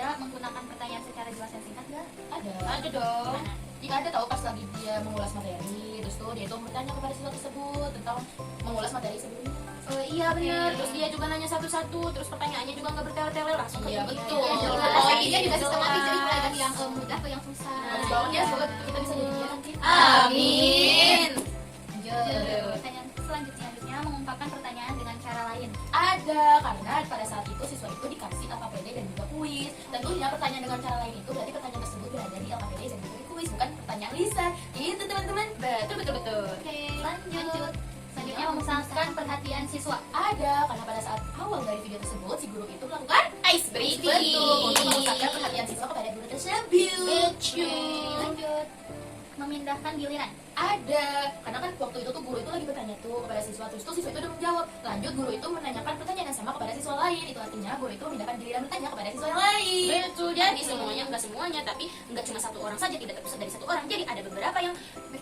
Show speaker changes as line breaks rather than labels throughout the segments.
ada menggunakan pertanyaan secara jelas dan singkat nggak?
Ada dong.
Mana?
Jika ada tahu pas lagi dia mengulas materi, terus tuh dia itu bertanya kepada siswa tersebut tentang mengulas materi sebelumnya.
Oh iya benar.
Terus dia juga nanya satu-satu, terus pertanyaannya juga nggak bertele-tele langsung.
Iya,
ke
betul.
dia.
Iya,
Oh,
dia juga
jelas.
sistematis, jadi mulai dari yang mudah ke yang susah.
Bagus banget ya, semoga kita bisa jadi dia nanti.
Amin.
Pertanyaan selanjutnya mengungkapkan pertanyaan dengan cara lain.
Ada, karena pada saat itu siswa itu dikasih LKPD dan juga kuis. Tentunya pertanyaan dengan cara lain itu berarti pertanyaan tersebut berada di LKPD dan juga di kuis, bukan pertanyaan lisan. Itu teman-teman.
Betul.
Oke, lanjut. Selanjutnya memusatkan perhatian siswa.
Ada, karena pada saat awal dari video tersebut si guru itu melakukan
Ice breaking.
betul untuk memusatkan perhatian siswa kepada guru tersebut.
Oke, lanjut. Memindahkan giliran.
Ada, karena kan waktu itu tuh guru itu lagi bertanya tuh kepada siswa, terus tuh siswa itu udah menjawab. Lanjut guru itu menanyakan pertanyaan yang sama kepada siswa lain. Itu artinya guru itu memindahkan giliran bertanya kepada siswa yang lain.
Betul, jadi semuanya nggak semuanya, tapi nggak cuma satu orang saja, tidak terpusat dari satu orang. Jadi ada beberapa yang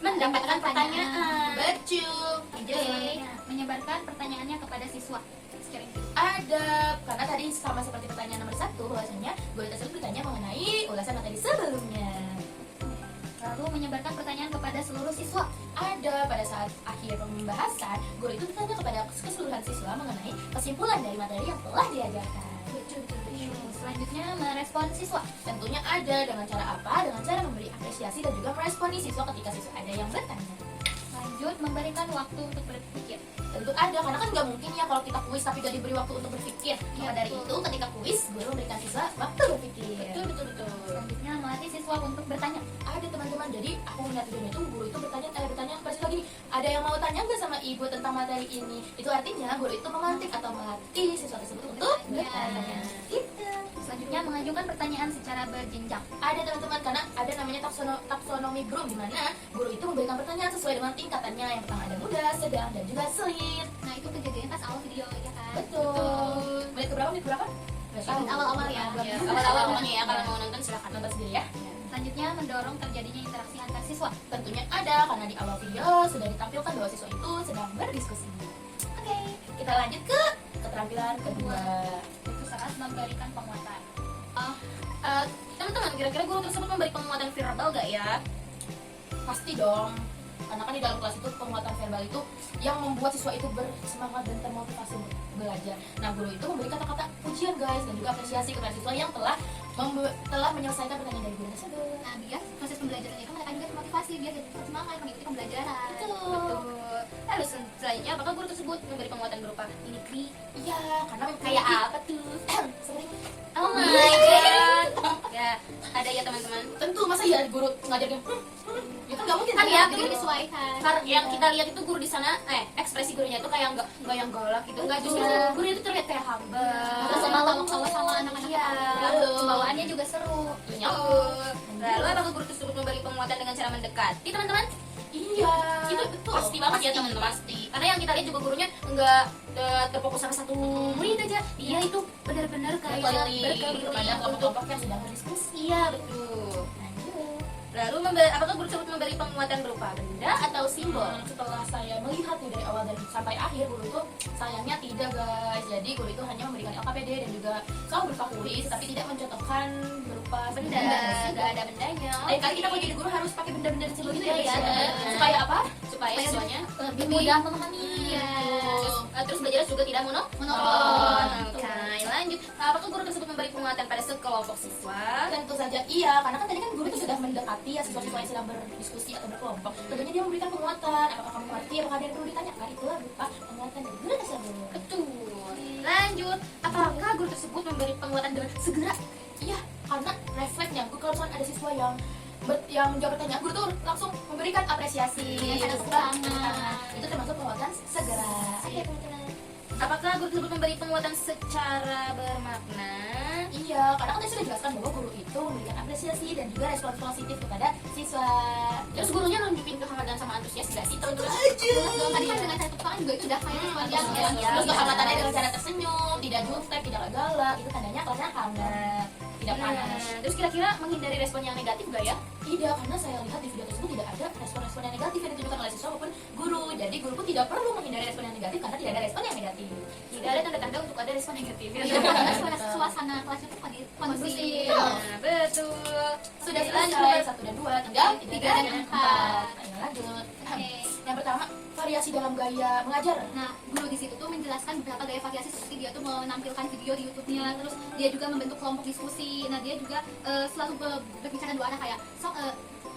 mendapatkan pertanyaan.
Betul.
Lanjut selanjutnya. Menyebarkan pertanyaannya kepada siswa. Sering.
Ada, karena tadi sama seperti pertanyaan nomor 1, bahwasanya guru tersebut bertanya mengenai ulasan materi sebelumnya.
Lalu menyebarkan pertanyaan kepada seluruh siswa.
Ada, pada saat akhir pembahasan, guru itu bertanya kepada keseluruhan siswa mengenai kesimpulan dari materi yang telah diajarkan.
Selanjutnya merespon siswa.
Tentunya ada, dengan cara apa? Dengan cara memberi apresiasi dan juga meresponi siswa ketika siswa ada yang bertanya.
Lanjut memberikan waktu untuk berpikir.
Tentu ada, karena kan nggak mungkin ya kalau kita kuis tapi gak diberi waktu untuk berpikir. Maka dari
betul.
itu ketika kuis, guru memberikan siswa waktu berpikir.
Betul.
Selanjutnya melatih siswa untuk bertanya.
Ada teman-teman, jadi aku melihat videonya itu guru itu bertanya kepada siswa gini, ada yang mau tanya nggak sama ibu tentang materi ini? Itu artinya guru itu memantik atau melatih siswa tersebut untuk bertanya. Gitu.
Selanjutnya mengajukan pertanyaan secara berjenjang.
Ada teman-teman, karena ada namanya taksonomi group, di mana guru itu memberikan pertanyaan sesuai dengan tingkatannya. Yang pertama ada muda, sedang, dan juga sulit.
Nah itu kejadian pas awal video ya kan.
Betul. Menit keberapa?
Awal-awal ya.
Awal-awal pokoknya ya, kalau mau nonton silahkan
Nonton sendiri ya.
Selanjutnya mendorong terjadinya interaksi antar siswa.
Tentunya ada, karena di awal video sudah ditampilkan bahwa siswa itu sedang berdiskusi. Oke, kita lanjut ke keterampilan kedua.
Itu saat memberikan penguatan.
teman-teman, kira-kira guru tersebut memberi penguatan verbal gak ya?
Pasti dong, karena kan di dalam kelas itu penguatan verbal itu yang membuat siswa itu bersemangat dan termotivasi untuk belajar. Nah, guru itu memberi kata-kata pujian guys dan juga apresiasi kepada siswa yang telah menyelesaikan pertanyaan dari guru tersebut.
Nah biar proses pembelajaran itu mereka juga termotivasi, biar jadi semangat mengikuti pembelajaran.
Betul.
Lalu selanjutnya, apakah guru tersebut memberi penguatan berupa mimikri?
Iya, karena
Kayak apa tuh?
Seperti
Oh my god. Ya, ada ya teman-teman.
tentu masa ya guru ngajarin ya kan nggak mungkin
Kan ya,
Jadi disesuaikan.
Karena yang kita lihat itu guru di sana, ekspresi gurunya itu kayak nggak yang galak gitu, nggak, justru
Betul.
gurunya itu terlihat kayak humble.
Terus sama sama anak-anak.
Iya.
Pembawaannya juga seru.
Betul. Lalu apakah guru tersebut memberi penguatan dengan cara mendekati teman-teman?
iya
Itu
betul
pasti banget ya teman-teman. Pasti. Karena yang kita lihat juga gurunya nggak terfokus sama satu murid aja. Dia itu benar-benar kayak
berkeliling kepada kelompok-kelompok yang sedang berdiskusi.
Iya betul.
Lanjut.
Lalu apakah guru tersebut memberi penguatan berupa benda atau simbol?
Setelah saya melihat nih dari awal dan sampai akhir, guru itu sayangnya tidak guys. Jadi guru itu hanya memberikan LKPD dan juga soal berupa kuis, tapi tidak mencontohkan berupa
Benda, nggak ada bendanya.
Lain kali kita mau jadi guru harus pakai benda-benda dan simbol gitu ya,
Iya,
guys.
benar.
Supaya apa?
Supaya siswanya
Lebih mudah memahami.
Iya. Terus belajar juga tidak
Monoton.
Oke, lanjut. Apakah guru tersebut memberi penguatan pada sekelompok siswa?
Tentu saja iya, karena kan tadi kan guru itu sudah mendekati ya siswa-siswa yang sedang berdiskusi atau berkelompok. Tentunya dia memberikan penguatan. Apakah kamu mengerti? Apakah ada yang perlu ditanyakan? Itulah berupa penguatan dari guru tersebut.
Betul. Lanjut. Apakah guru tersebut memberi penguatan dengan segera?
Iya, karena refleksnya, kalau misalnya ada siswa yang menjawab pertanyaan, guru tuh langsung memberikan apresiasi.
Ada semangat.
Itu termasuk penguatan segera. Oke, teman-teman.
Apakah guru tersebut memberi penguatan secara bermakna?
Iya, karena kan tadi sudah jelaskan bahwa guru itu memberikan apresiasi dan juga respon positif kepada siswa.
Terus gurunya nunjukin kehangatan sama antusias gak sih? Terus
Tadi kan dengan satu tangan juga itu udah kayak
yang
Terus kehangatannya dengan cara tersenyum, tidak jutek, tidak galak, itu tandanya kelasnya hangat, tidak panas.
Terus kira-kira menghindari respon yang negatif gak ya?
Tidak, karena saya lihat di video tersebut tidak ada respon-respon yang negatif yang ditunjukkan oleh siswa maupun guru. Jadi guru pun tidak perlu menghindari respon yang negatif karena tidak ada respon yang negatif.
Tidak ada tanda-tanda untuk ada respon negatif.
Karena suasana kelas itu kondusif.
Nah, betul.
Sudah
Oke, lanjut,
selesai
Mbak.
1 dan 2, tinggal
3 dan 4.
Ayo lanjut.
Oke.
Yang pertama, variasi dalam gaya mengajar.
Nah, guru di situ tuh menjelaskan beberapa gaya variasi seperti dia tuh menampilkan video di YouTube-nya, terus dia juga membentuk kelompok diskusi. Nah, dia juga selalu berbicara dua arah kayak,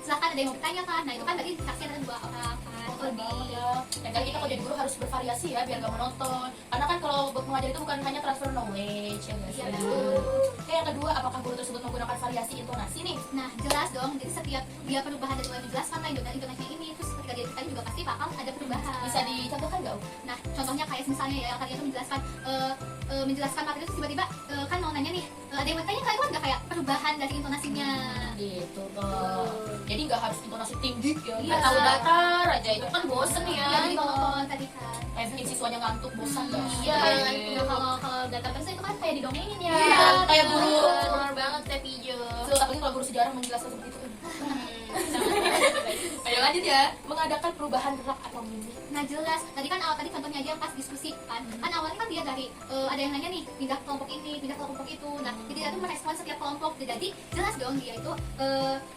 silakan ada yang mau bertanya kan. Nah, itu kan berarti interaksi antara dua orang kan.
Keren banget ya. Dan kan kita kalau jadi guru harus bervariasi ya biar gak menonton. Karena kan kalau buat mengajar itu bukan hanya transfer knowledge ya guys.
Iya,
Ya.
betul.
Oke, yang kedua, apakah guru tersebut menggunakan variasi intonasi nih?
Nah, jelas dong. Jadi setiap dia perubahan dari mulai menjelaskan lah intonasinya ini, terus ketika dia ditanya juga pasti bakal ada perubahan.
Bisa dicontohkan nggak?
Nah, contohnya kayak misalnya ya, kalian tuh menjelaskan materi itu tiba-tiba kan mau nanya nih, ada yang bertanya kalian nggak kayak perubahan dari intonasinya.
Gitu tuh. Jadi nggak harus intonasi tinggi ya.
Iya.
Atau datar aja itu kan bosen ya.
Ya, jadi monoton tadi kan.
Kayak bikin siswanya ngantuk, bosan gak?
Iya,
Nah, kalau data terus itu kan kayak didongengin ya.
Iya, kayak guru.
Benar banget Teh Pijo.
Apalagi kalau guru sejarah menjelaskan seperti itu.
Sangat.
Ayo lanjut ya. Mengadakan perubahan gerak atau mimik.
Nah, jelas. Tadi kan tadi contohnya aja pas diskusi kan. Kan awalnya kan dia dari ada yang nanya nih, pindah ke kelompok ini, pindah ke kelompok itu. Nah, jadi dia tuh merespon setiap kelompok. Jadi jelas dong dia itu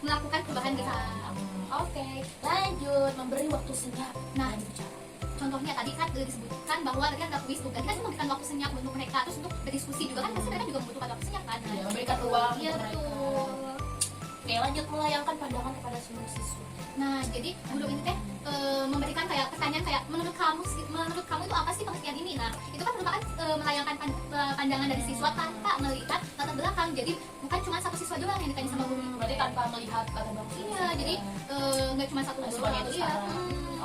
melakukan perubahan gerak.
Oke, lanjut. Memberi waktu senyap.
Nah,
bicara.
contohnya tadi kan disebutkan bahwa tadi kan ada kuis tuh. Tadi kan memberikan waktu senyap untuk mereka, terus untuk berdiskusi juga kan pasti mereka juga membutuhkan waktu senyap kan.
Ya, memberikan ruang
Iya,
untuk mereka.
betul.
Oke, lanjut melayangkan pandangan kepada semua siswa.
Nah, jadi guru ini teh memberikan kayak pertanyaan kayak menurut kamu itu apa sih pengertian ini? Nah, itu kan merupakan melayangkan pandangan dari siswa tanpa melihat latar belakang. Jadi bukan cuma satu siswa doang yang ditanya sama guru.
Berarti tanpa melihat latar belakang.
Iya, jadi nggak cuma satu
semuanya
doang.
itu
Iya.
sama.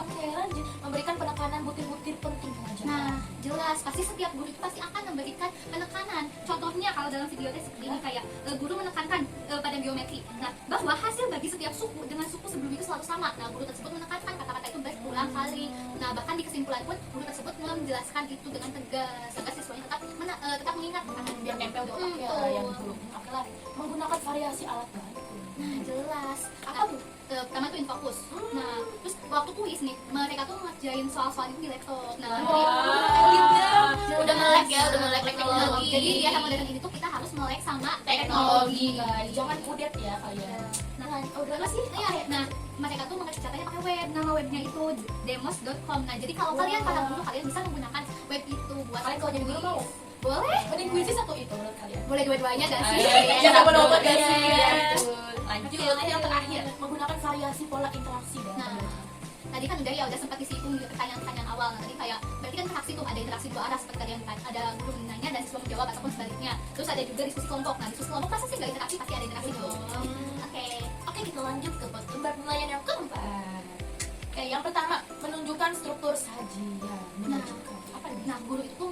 Oke, lanjut. Memberikan penekanan butir-butir penting pengajaran.
Nah, jelas pasti setiap guru itu pasti akan memberikan penekanan. Contohnya kalau dalam video teh seperti ini kayak guru menekankan pada geometri. Nah, bahwa hasil bagi setiap suku dengan suku sebelum itu selalu sama. Nah, guru tersebut menekankan kata-kata itu berulang kali. Nah, bahkan di kesimpulan pun guru tersebut menjelaskan itu dengan tegas agar siswanya tetap mengingat kan
biar nempel di otak ya yang dulu. Oke lah, menggunakan variasi alat bantu.
Nah, jelas.
Apa tuh?
Pertama tuh infokus. Nah, terus waktu kuis nih, mereka tuh ngerjain soal-soal itu di laptop. Nah,
Udah melek ya, udah melek teknologi.
Jadi di era modern ini tuh kita harus melek sama
Teknologi guys, jangan kudet ya kalian.
Nah, udah apa sih? Iya, nah mereka tuh mengerjakannya pakai web. Nama webnya itu demos.com. Nah, jadi kalau kalian para guru kalian bisa menggunakan web itu buat
Kalian kalau jadi guru mau?
boleh.
Mending kuisi satu itu menurut kalian.
Boleh dua-duanya gak sih?
Jangan menolak gak
Iya.
sih?
Iya.
Lanjut, yang terakhir menggunakan variasi pola interaksi dalam
Nah,
pembelajaran.
tadi kan udah sempat disinggung di pertanyaan-pertanyaan awal. Nah, tadi kayak berarti kan interaksi tuh ada interaksi dua arah seperti tadi yang ada guru menanya dan siswa menjawab ataupun sebaliknya. Terus ada juga diskusi kelompok. Nah, diskusi kelompok pasti sih nggak interaksi, pasti ada interaksi dong.
Oke, kita lanjut ke tempat penilaian yang keempat. Oke, yang pertama menunjukkan struktur sajian. Menunjukkan apa nih?
Nah, guru itu tuh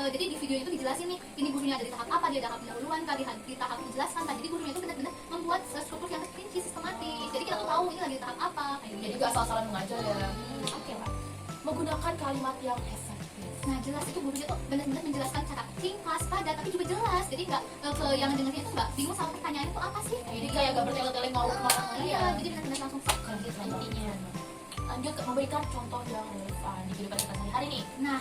jadi di video itu dijelasin nih, ini gurunya ada di tahap apa, dia ada tahap pendahuluan kan, di tahap menjelaskan kan. Jadi gurunya itu benar-benar membuat struktur yang terperinci, sistematis. Jadi kita tuh tahu ini lagi di tahap apa. Kayak
Jadi
gitu.
gak asal-asalan mengajar ya. Oke lah. Menggunakan kalimat yang efektif.
Nah, jelas itu gurunya tuh benar-benar menjelaskan cara ringkas, padat, tapi juga jelas. Jadi nggak ke yang dengarnya itu nggak bingung sama pertanyaan itu apa sih.
Jadi kayak gak bertele-tele mau kemana.
Iya, jadi benar-benar langsung sok gitu
intinya. Lanjut ke memberikan contoh yang relevan di kehidupan kita sehari-hari nih.
Nah,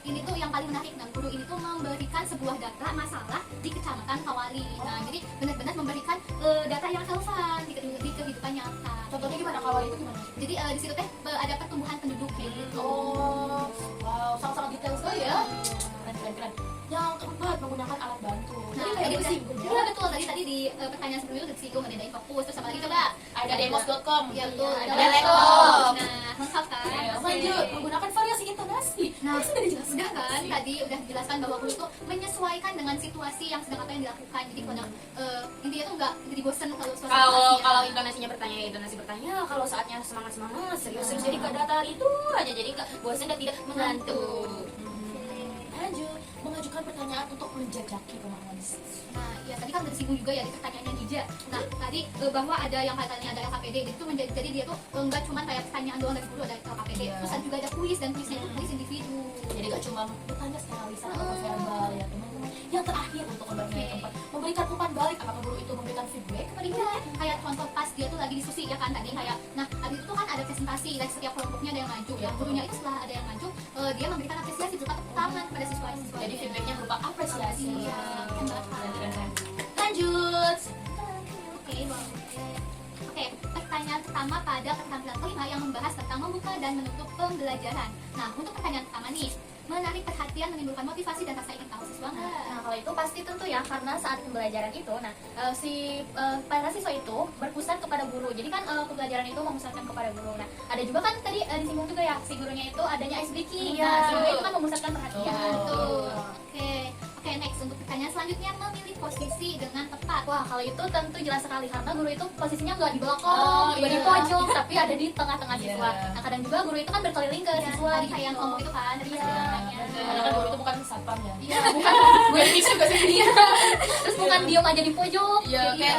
ini tuh yang paling menarik. Nah, guru ini tuh memberikan sebuah data masalah di kecamatan Kawali. Nah, jadi benar-benar memberikan data yang relevan di kehidupan nyata.
Contohnya gimana? Kawali itu gimana?
Jadi di situ teh ada pertumbuhan penduduk kayak gitu.
Oh, wow, sangat-sangat detail sekali ya. Keren. Yang keempat, menggunakan alat bantu.
Nah,
Tadi
tadi
udah disinggung ya.
iya betul. Tadi di pertanyaan sebelumnya udah disinggung, ada fokus. Terus apa lagi coba?
Ada demos.com.
Iya betul.
Ada
Ada
laptop.
laptop. Nah, lengkap kan?
Lanjut, menggunakan variasi intonasi.
Nah,
sudah dijelaskan.
Udah kan? Tadi udah dijelaskan bahwa guru itu menyesuaikan dengan situasi yang sedang apa yang dilakukan. Jadi kalau intinya tuh nggak jadi bosen kalau
Kalau intonasinya bertanya, kalau saatnya semangat serius jadi ke datar itu aja, jadi bosan dan tidak mengantuk.
Lanjut, mengajukan pertanyaan untuk menjajaki pemahaman siswa.
Nah, ya tadi kan udah disinggung juga ya di pertanyaannya Dija. Nah, tadi bahwa ada yang katanya ada LKPD, jadi dia tuh nggak cuma kayak pertanyaan doang dari guru, ada LKPD.
Iya.
Terus ada juga ada kuis, dan kuisnya itu kuis individu.
Jadi gak cuma bertanya secara lisan atau verbal ya teman-teman. Yang terakhir untuk pembagian yang keempat, memberikan umpan balik. Apakah guru itu memberikan feedback kepada
Iya, kayak contoh pas dia tuh lagi diskusi ya kan tadi kayak, nah habis itu kan ada presentasi, dari setiap kelompoknya ada yang maju.
Iya.
Yang gurunya itu setelah ada yang maju, dia memberikan apresiasi berupa tepuk tangan pada siswa-siswa.
Jadi feedbacknya berupa apresiasi.
Iya, keren banget.
Keren. Lanjut.
Oke, boleh. Oke, pertanyaan pertama pada keterampilan kelima yang membahas tentang membuka dan menutup pembelajaran. Nah, untuk pertanyaan pertama nih, menarik perhatian, menimbulkan motivasi dan rasa ingin tahu siswa nggak?
Nah, kalau itu pasti tentu ya, karena saat pembelajaran itu, para siswa itu berpusat kepada guru. Jadi kan pembelajaran itu memusatkan kepada guru. Nah, ada juga kan tadi disinggung juga ya, si gurunya itu adanya ice breaking.
Iya.
Nah, si gurunya itu kan memusatkan perhatian.
Betul. Oke, oke, next untuk pertanyaan selanjutnya, memilih posisi dengan tepat.
Wah, kalau itu tentu jelas sekali karena guru itu posisinya nggak di belakang,
Oh,
nggak di
iya.
pojok, tapi ada di tengah-tengah
Iya.
siswa. Nah, kadang juga guru itu kan berkeliling ke siswa
Tadi
gitu.
kayak yang ngomong itu kan, dari
Iya.
pertanyaannya.
Karena kan guru itu bukan satpam ya.
Iya, bukan
Gue fix juga sih dia.
terus bukan diem aja di pojok.
Iya,
Iya.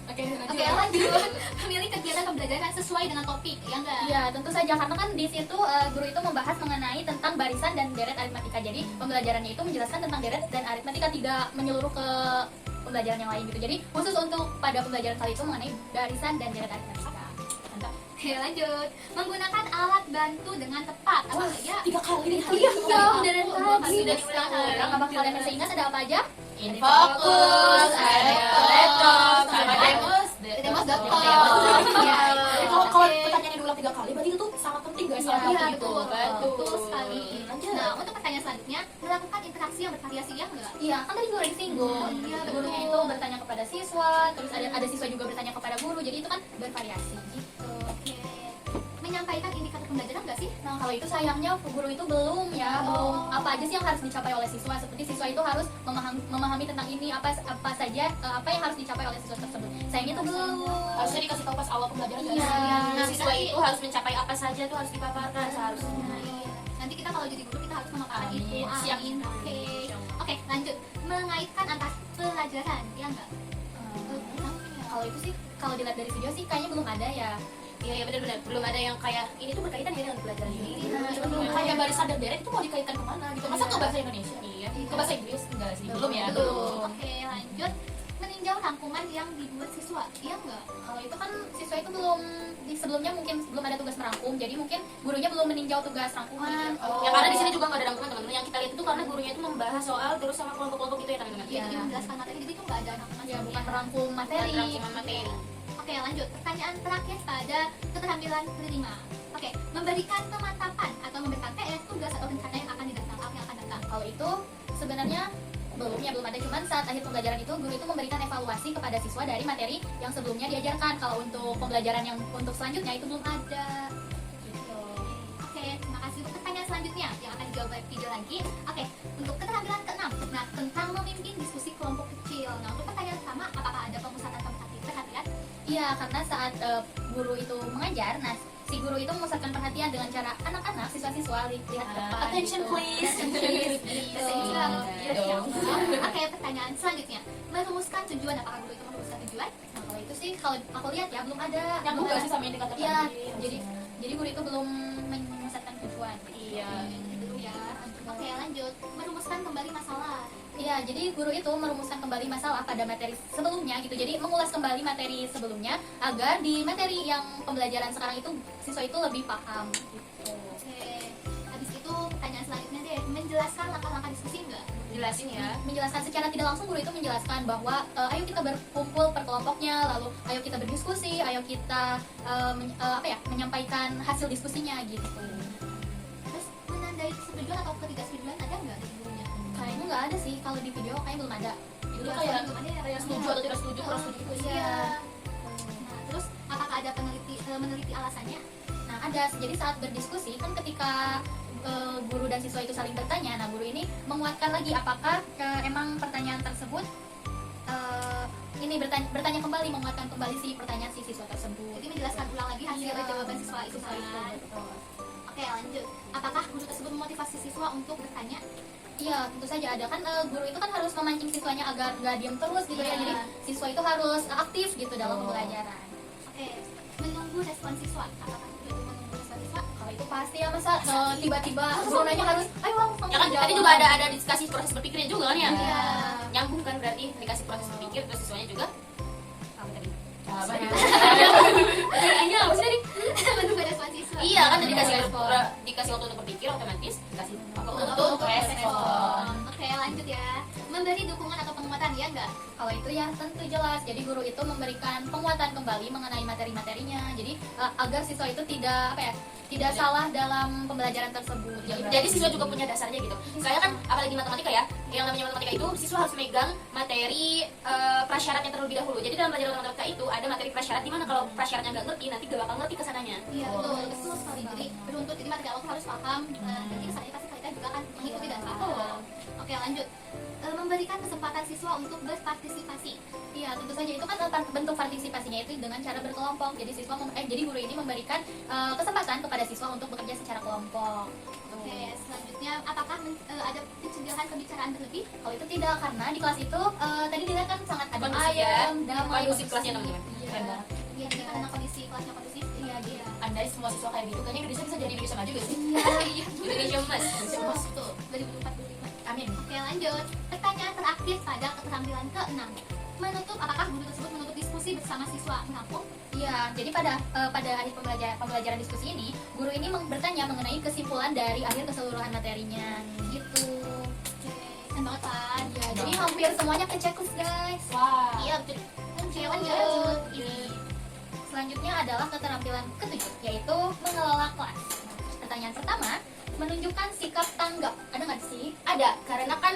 Oke,
Oke, lanjut. Memilih kegiatan pembelajaran sesuai dengan topik, ya enggak?
Iya, tentu saja karena kan di situ guru itu membahas mengenai tentang barisan dan deret aritmatika. Jadi pembelajarannya itu menjelaskan tentang deret dan aritmatika, tidak menyeluruh ke pembelajaran yang lain gitu. Jadi khusus untuk pada pembelajaran kali itu mengenai barisan dan deret aritmatika. Mantap.
Oke, lanjut. Menggunakan alat bantu dengan tepat. Apa saja?
3 kali nih.
Iya, dong, dari
Oh,
tadi.
sudah diulang.
Apakah kalian masih ingat ada apa aja?
Infokus, ada laptop, sama demos,
Demos.com.
Iya.
Iya.
Kalau
Oke.
pertanyaannya diulang 3 kali, berarti itu tuh sangat penting guys.
Iya,
Sangat penting
Iya,
gitu.
betul, betul sekali.
Lanjut.
Nah, untuk pertanyaan selanjutnya, melakukan interaksi yang bervariasi, ya enggak?
Iya, kan tadi juga udah disinggung.
Iya,
Gurunya
betul.
itu bertanya kepada siswa, terus ada siswa juga bertanya kepada guru. Jadi itu kan bervariasi gitu.
Oke. Menyampaikan indikator pembelajaran enggak sih?
Nah, kalau itu sayangnya guru itu belum ya, belum apa aja sih yang harus dicapai oleh siswa. Seperti siswa itu harus memahami tentang ini apa saja apa yang harus dicapai oleh siswa tersebut. Sayangnya itu belum.
Harusnya dikasih tahu pas awal pembelajaran guys.
Iya.
Nah, siswa itu harus mencapai apa saja tuh harus dipaparkan seharusnya.
Nah, iya. Nanti kita kalau jadi guru kita harus memaparkan
Amin.
itu.
Siap.
Amin. Oke. Oke, lanjut. Mengaitkan antar pelajaran, ya enggak?
Kalau itu sih kalau dilihat dari video sih kayaknya belum ada ya.
Iya, benar-benar belum ada yang kayak ini tuh berkaitan ya dengan pelajaran ini.
Iya,
Belum kayak barisan dan deret itu mau dikaitkan kemana gitu. Masa ke bahasa Indonesia?
Iya.
Ke bahasa Inggris? Enggak sih. Belum ya.
Belum. Oke, lanjut. Meninjau rangkuman yang dibuat siswa, iya enggak?
Kalau itu kan siswa itu belum sebelumnya mungkin belum ada tugas merangkum, jadi mungkin gurunya belum meninjau tugas rangkuman.
Oh.
Ya karena di sini juga nggak ada rangkuman teman-teman. Yang kita lihat itu karena gurunya itu membahas soal terus sama kelompok-kelompok itu ya teman-teman.
Iya, jadi menjelaskan materi, jadi itu enggak ada rangkuman.
Ya bukan merangkum materi.
Dan rangkuman materi.
Oke, lanjut. Pertanyaan terakhir pada keterampilan kelima. Oke, memberikan pemantapan atau memberikan PR, tugas atau rencana yang akan datang.
Kalau itu sebenarnya belum ada, cuman saat akhir pembelajaran itu guru itu memberikan evaluasi kepada siswa dari materi yang sebelumnya diajarkan. Kalau untuk pembelajaran yang untuk selanjutnya itu belum ada. Gitu.
Oke, terima kasih. Untuk pertanyaan selanjutnya yang akan dijawab oleh video lagi. Oke, untuk keterampilan keenam. Nah, tentang memimpin diskusi kelompok kecil. Nah, untuk pertanyaan pertama, apakah ada pemusatan perhatian?
Iya, karena saat guru itu mengajar, nah si guru itu memusatkan perhatian dengan cara anak-anak, siswa-siswa lihat ke depan.
Attention
gitu.
please.
Iya.
Iya dong.
Oke, pertanyaan selanjutnya. Merumuskan tujuan, apakah guru itu merumuskan tujuan?
Nah, kalau itu sih kalau aku lihat ya belum ada.
Nyambung
Belum
gak
ada.
sih sama yang dikatakan
Iya,
tadi?
jadi guru itu belum memusatkan tujuan.
Iya.
Dulu ya. Oke, lanjut. Merumuskan kembali masalah.
Iya, jadi guru itu merumuskan kembali masalah pada materi sebelumnya gitu. Jadi mengulas kembali materi sebelumnya agar di materi yang pembelajaran sekarang itu siswa itu lebih paham gitu.
Oke. Habis itu pertanyaan selanjutnya deh, menjelaskan langkah-langkah diskusi enggak?
Jelasin ya.
Menjelaskan secara tidak langsung guru itu menjelaskan bahwa ayo kita berkumpul per kelompoknya, lalu ayo kita berdiskusi, ayo kita menyampaikan hasil diskusinya gitu.
Terus menandai kesetujuan atau ketidaksetujuan ada enggak dari gurunya?
Kayaknya nggak ada sih, kalau di video kayaknya belum ada.
Itu
Iya,
kayak
belum ada ya?
kayak setuju atau tidak setuju, kurang setuju gitu sih.
Iya. Nah, terus apakah ada meneliti alasannya?
Nah ada, jadi saat berdiskusi kan ketika guru dan siswa itu saling bertanya, nah guru ini menguatkan lagi apakah emang pertanyaan tersebut ini bertanya kembali, menguatkan kembali si pertanyaan si siswa tersebut.
Jadi menjelaskan ulang lagi hasil
Iya.
jawaban siswa itu kan. Oke, lanjut. Apakah guru tersebut memotivasi siswa untuk bertanya?
Iya, tentu saja ada kan guru itu kan harus memancing siswanya agar nggak diam terus gitu ya.
Iya.
Jadi siswa itu harus aktif gitu dalam
Oh.
pembelajaran.
Oke, menunggu respon siswa. Apakah guru itu menunggu respon siswa?
Kalau itu pasti ya, masa tiba-tiba guru nanya harus ayo langsung
Ya kan tadi juga ada dikasih proses berpikirnya juga kan ya.
Iya.
Nyambung kan berarti dikasih proses berpikir terus siswanya juga apa tadi?
Apa nih?
Pertanyaannya apa sih tadi?
Menunggu respon siswa.
Iya kan tadi dikasih
Respon.
dikasih waktu untuk berpikir otomatis dikasih apa
Untuk
untuk respon.
Oke, lanjut ya. memberi dukungan atau penguatan, ya enggak?
Kalau itu ya tentu jelas. Jadi guru itu memberikan penguatan kembali mengenai materi-materinya. Jadi agar siswa itu tidak salah dalam pembelajaran tersebut.
Jadi siswa juga punya dasarnya gitu. Saya kan apalagi matematika ya, yang namanya matematika itu siswa harus megang materi prasyaratnya terlebih dahulu. Jadi dalam pelajaran matematika itu ada materi prasyarat di mana kalau prasyaratnya nggak ngerti nanti gak bakal ngerti kesananya.
Iya, betul sekali. Jadi beruntut jadi materi awal tuh harus paham. Jadi kesannya pasti kalian juga akan mengikuti dan paham. Oke, lanjut. Memberikan kesempatan siswa untuk berpartisipasi.
Iya, tentu saja itu kan bentuk partisipasinya itu dengan cara berkelompok. Jadi jadi guru ini memberikan kesempatan kepada siswa untuk bekerja secara kelompok.
Oke, selanjutnya apakah ada pencegahan pembicaraan berlebih?
Kalau itu tidak, karena di kelas itu tadi dilihat kan sangat adem
Kondusif ya.
ayem, damai,
Kondusif kelasnya teman-teman.
Iya.
Keren banget.
Iya, jadi karena kondisi kelasnya kondusif.
Iya, dia.
Andai semua siswa kayak gitu, kayaknya Indonesia bisa jadi Indonesia maju gak sih?
Iya,
Indonesia emas.
Indonesia emas.
betul. 2045.
Amin.
Oke, lanjut. Pertanyaan terakhir pada keterampilan ke-6. Apakah guru tersebut menutup diskusi bersama siswa menampung?
Iya, jadi pada akhir pembelajaran diskusi ini, guru ini bertanya mengenai kesimpulan dari akhir keseluruhan materinya. Gitu.
Oke, keren banget kan?
Ya, jadi hampir semuanya ke checklist, guys.
Wah.
Iya betul.
Oke, lanjut.
Ini selanjutnya adalah keterampilan ke-7, yaitu mengelola kelas. Pertanyaan pertama, menunjukkan sikap tanggap. Ada nggak sih?
Ada, karena kan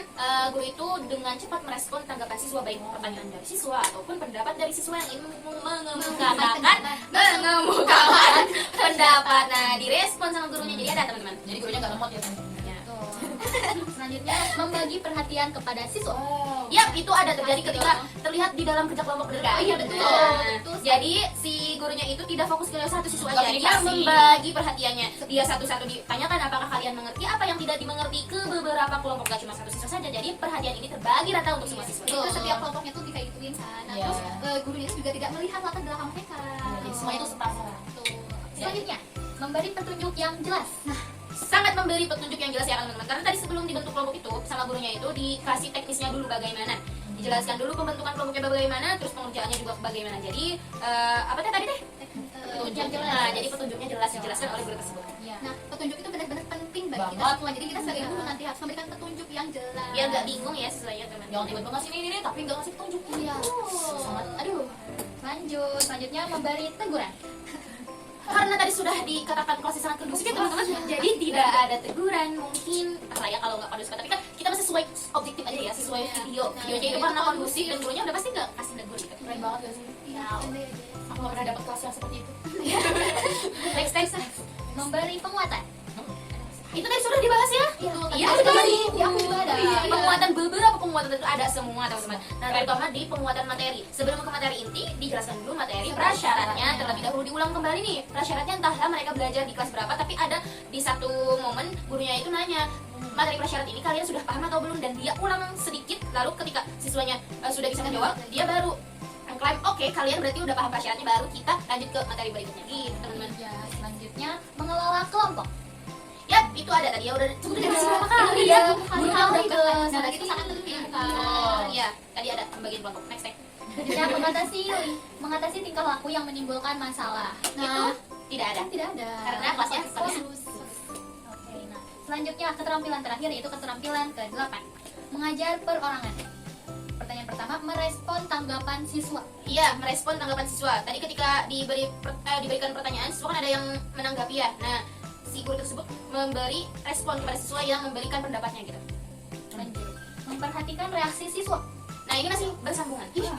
guru itu dengan cepat merespon tanggapan siswa, baik pertanyaan dari siswa ataupun pendapat dari siswa yang ingin mengemukakan pendapat. Nah, direspon sama gurunya, jadi ada teman-teman.
Jadi gurunya nggak lemot ya teman-teman.
Selanjutnya, membagi perhatian kepada siswa.
Wow.
Ya, itu ada terjadi ketika terlihat di dalam kerja kelompok berdua.
Iya, betul.
Nah,
Betul.
jadi si gurunya itu tidak fokus ke satu siswa aja, dia
Komunikasi.
membagi perhatiannya. Dia satu-satu ditanyakan apakah kalian mengerti apa yang tidak dimengerti ke beberapa kelompok, gak cuma satu siswa saja. Jadi perhatian ini terbagi rata untuk semua siswa.
Jadi ke setiap kelompoknya tuh kayak gituin kan. Nah,
Iya.
terus gurunya itu juga tidak melihat latar belakang mereka.
Jadi semuanya itu setara.
Betul.
Selanjutnya, memberi petunjuk yang jelas.
Sangat memberi petunjuk yang jelas ya teman-teman, karena tadi sebelum dibentuk kelompok itu sama gurunya itu dikasih teknisnya dulu bagaimana, dijelaskan dulu pembentukan kelompoknya bagaimana, terus pengerjaannya juga bagaimana. Jadi apa tadi teh
Petunjuk
yang jelas. Nah, jadi petunjuknya jelas dijelaskan oleh guru tersebut.
Iya.
Nah, petunjuk itu benar-benar penting bagi kita
Banget.
semua. Jadi kita sebagai guru nanti harus memberikan petunjuk yang jelas.
Biar nggak bingung ya siswanya teman.
Jangan tiba-tiba ngasih ini tapi nggak ngasih petunjuk.
Iya.
Sangat.
Aduh.
Lanjut, selanjutnya memberi teguran.
Karena tadi sudah dikatakan kelasnya sangat kondusif ya teman-teman, jadi tidak ada teguran. Mungkin ya kalau nggak kondusif, tapi kan kita masih sesuai objektif aja ya, sesuai videonya itu karena kondusif dan gurunya udah pasti nggak kasih tegur gitu.
Keren banget gak sih?
Iya.
Aku nggak pernah dapet kelas yang seperti itu.
Next.
Memberi penguatan.
Itu tadi sudah dibahas ya? Iya,
itu
tadi.
Di aku juga ada.
Penguatan beberapa penguatan itu ada semua teman-teman. Nah, terutama di penguatan materi. Sebelum ke materi inti, dijelaskan dulu materi prasyaratnya terlebih dahulu, diulang kembali nih. Prasyaratnya entahlah mereka belajar di kelas berapa, tapi ada di satu momen gurunya itu nanya, materi prasyarat ini kalian sudah paham atau belum? Dan dia ulang sedikit, lalu ketika siswanya sudah bisa menjawab, dia baru klaim, oke, kalian berarti udah paham prasyaratnya, baru kita lanjut ke materi berikutnya gitu teman-teman.
Ya, selanjutnya mengelola kelompok.
Ya, itu ada tadi ya, udah sebutin dari berapa kali
Iya,
ya.
guru udah ke
Nah, itu sangat penting kan.
Iya, tadi ada pembagian kelompok. Next.
Selanjutnya mengatasi tingkah laku yang menimbulkan masalah.
Itu tidak ada.
Tidak ada.
Karena kelasnya
kondusif. Oke, nah selanjutnya keterampilan terakhir yaitu keterampilan ke-8, mengajar perorangan. Pertanyaan pertama, merespon tanggapan siswa.
Iya, merespon tanggapan siswa. Tadi ketika diberikan pertanyaan, siswa kan ada yang menanggapi ya. Nah, si guru tersebut memberi respon kepada siswa yang memberikan pendapatnya gitu.
Lanjut, memperhatikan reaksi siswa.
Nah, ini masih bersambungan. Gini,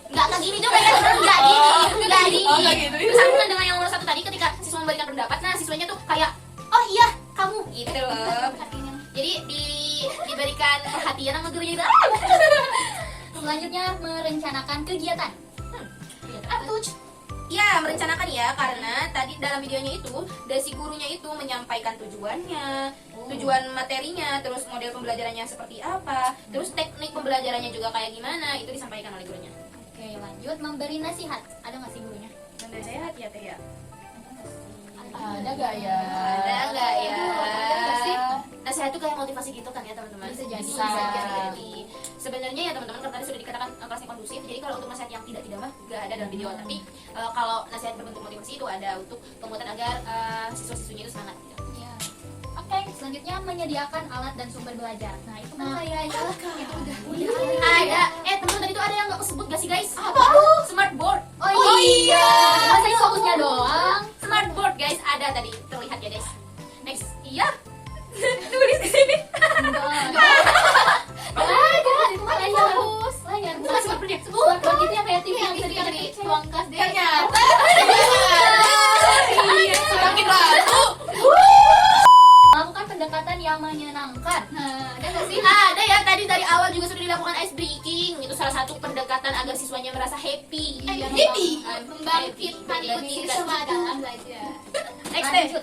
nggak gini juga ya, nggak gini.
Oh, nggak gitu.
Bersambungan dengan yang nomor 1 tadi, ketika siswa memberikan pendapat, nah siswanya tuh kayak, oh iya, kamu gitu loh. Jadi diberikan perhatian sama gurunya itu.
Selanjutnya merencanakan kegiatan.
Ya, merencanakan ya, karena tadi dalam videonya itu dari si gurunya itu menyampaikan tujuannya, tujuan materinya, terus model pembelajarannya seperti apa, terus teknik pembelajarannya juga kayak gimana, itu disampaikan oleh gurunya.
Oke, lanjut memberi nasihat. Ada nggak sih gurunya?
Sambil sehat ya teh ya.
Ada gak ya?
Ada nggak ya?
Ada sih.
Nasihat itu kayak motivasi gitu kan ya teman-teman.
Bisa jadi.
Bisa jadi. Sebenarnya ya teman-teman, karena tadi sudah dikatakan kelasnya kondusif. Jadi kalau untuk nasihat yang tidak mah nggak ada dalam video. Tapi kalau nasihat berbentuk motivasi itu ada untuk penguatan agar siswa-siswinya itu semangat. Gitu.
Ya. Oke, selanjutnya menyediakan alat dan sumber belajar. Nah, itu kan kayak
itu udah
Ada, teman tadi tuh ada yang nggak kesebut gak sih guys? Apa? Smartboard.
Oh iya. Masa ini fokusnya doang.
Smartboard guys, ada tadi terlihat ya guys. Next, iya. Tulis di sini.
Layar.
Bukan smartboard ya?
Smartboard itu yang kayak TV yang bisa
dari
dikasih
ruang kelas deh.
Ternyata. Iya, semakin ragu.
melakukan pendekatan yang menyenangkan.
Nah, ada nggak sih?
Ada ya, tadi dari awal juga sudah dilakukan ice breaking. Itu salah satu pendekatan agar siswanya merasa happy.
Happy.
Membangkitkan
Membangkitkan motivasi dalam belajar.
Next deh.
Lanjut.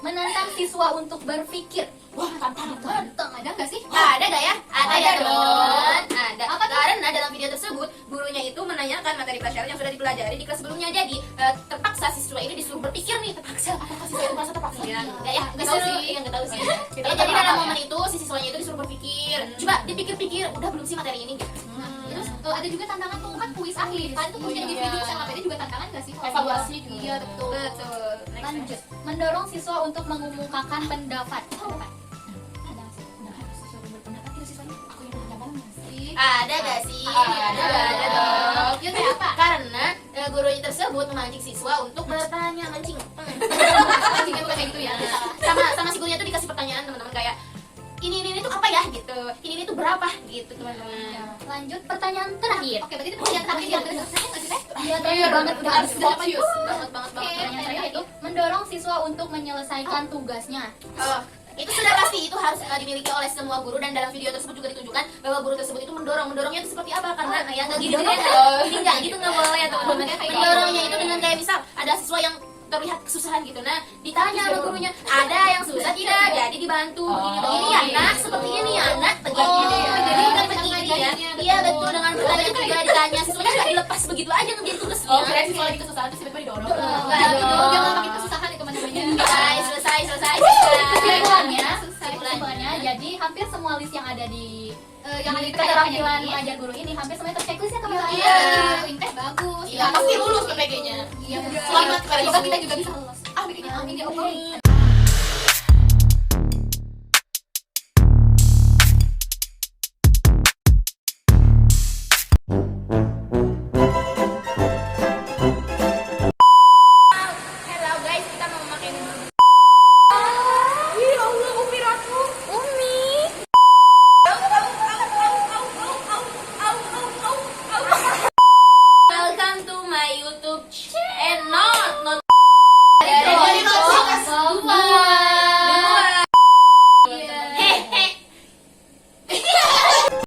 Menantang siswa untuk berpikir.
Wah, tantangan.
Ganteng, ada nggak sih?
Ada gak ya? Ada ya
Ada
teman-teman. Ada.
Apa tuh?
Karena dalam video tersebut gurunya itu menanyakan materi pelajaran yang sudah dipelajari di kelas sebelumnya. Jadi terpaksa siswa ini disuruh berpikir nih. Terpaksa. Apakah siswa itu merasa terpaksa?
Iya.
Enggak ya?
Nggak tahu
Disuruh
sih.
yang nggak tahu sih.
Kita
Ya,
tahu
jadi dalam
apa
momen itu si siswanya itu disuruh berpikir. Coba dipikir-pikir, udah belum sih materi ini?
Terus ada juga tantangan tuh kan kuis akhir. Kan itu punya di video sama PD juga tantangan nggak sih?
Evaluasi juga.
Iya betul.
Betul. Next.
Lanjut. Mendorong siswa untuk mengumumkakan pendapat.
Ada gak sih?
Ada
dong.
Ya kayak apa?
Karena guru tersebut memancing siswa untuk bertanya mancing.
Mancingnya bukan kayak gitu ya.
Sama si gurunya tuh dikasih pertanyaan teman-teman kayak ini tuh apa ya gitu. Ini tuh berapa gitu teman-teman.
Lanjut pertanyaan terakhir.
Oke, berarti itu pertanyaan terakhir yang selesai nggak sih, Teh?
Iya, terakhir banget udah harus
fokus.
Banget.
Pertanyaan terakhir itu mendorong siswa untuk menyelesaikan tugasnya.
Oh, itu sudah pasti itu harus dimiliki oleh semua guru dan dalam video tersebut juga ditunjukkan bahwa guru tersebut itu mendorongnya itu seperti apa karena ya nggak gitu deh ini nggak gitu nggak boleh ya teman-teman. Mendorongnya itu dengan kayak misal ada siswa yang terlihat kesusahan gitu, nah ditanya sama gurunya ada yang susah tidak, jadi dibantu begini ya nak, seperti ini ya nak, begini jadi kan begini ya, iya betul, dengan pertanyaan juga ditanya siswanya nggak dilepas begitu aja ngerjain tugasnya.
Oh, keren siswa lagi kesusahan terus tiba-tiba didorong.
Nggak dong.
Jangan makin kesusahan itu namanya.
selesai
Kesimpulannya, jadi hampir semua list yang ada di
Yang ada di
keterampilan mengajar guru ini hampir semuanya terchecklist ya teman-teman.
Iya.
Intes bagus.
Iya, pasti lulus PPG-nya.
Iya.
Selamat,
Semoga kita juga bisa lulus. Amin ya Allah.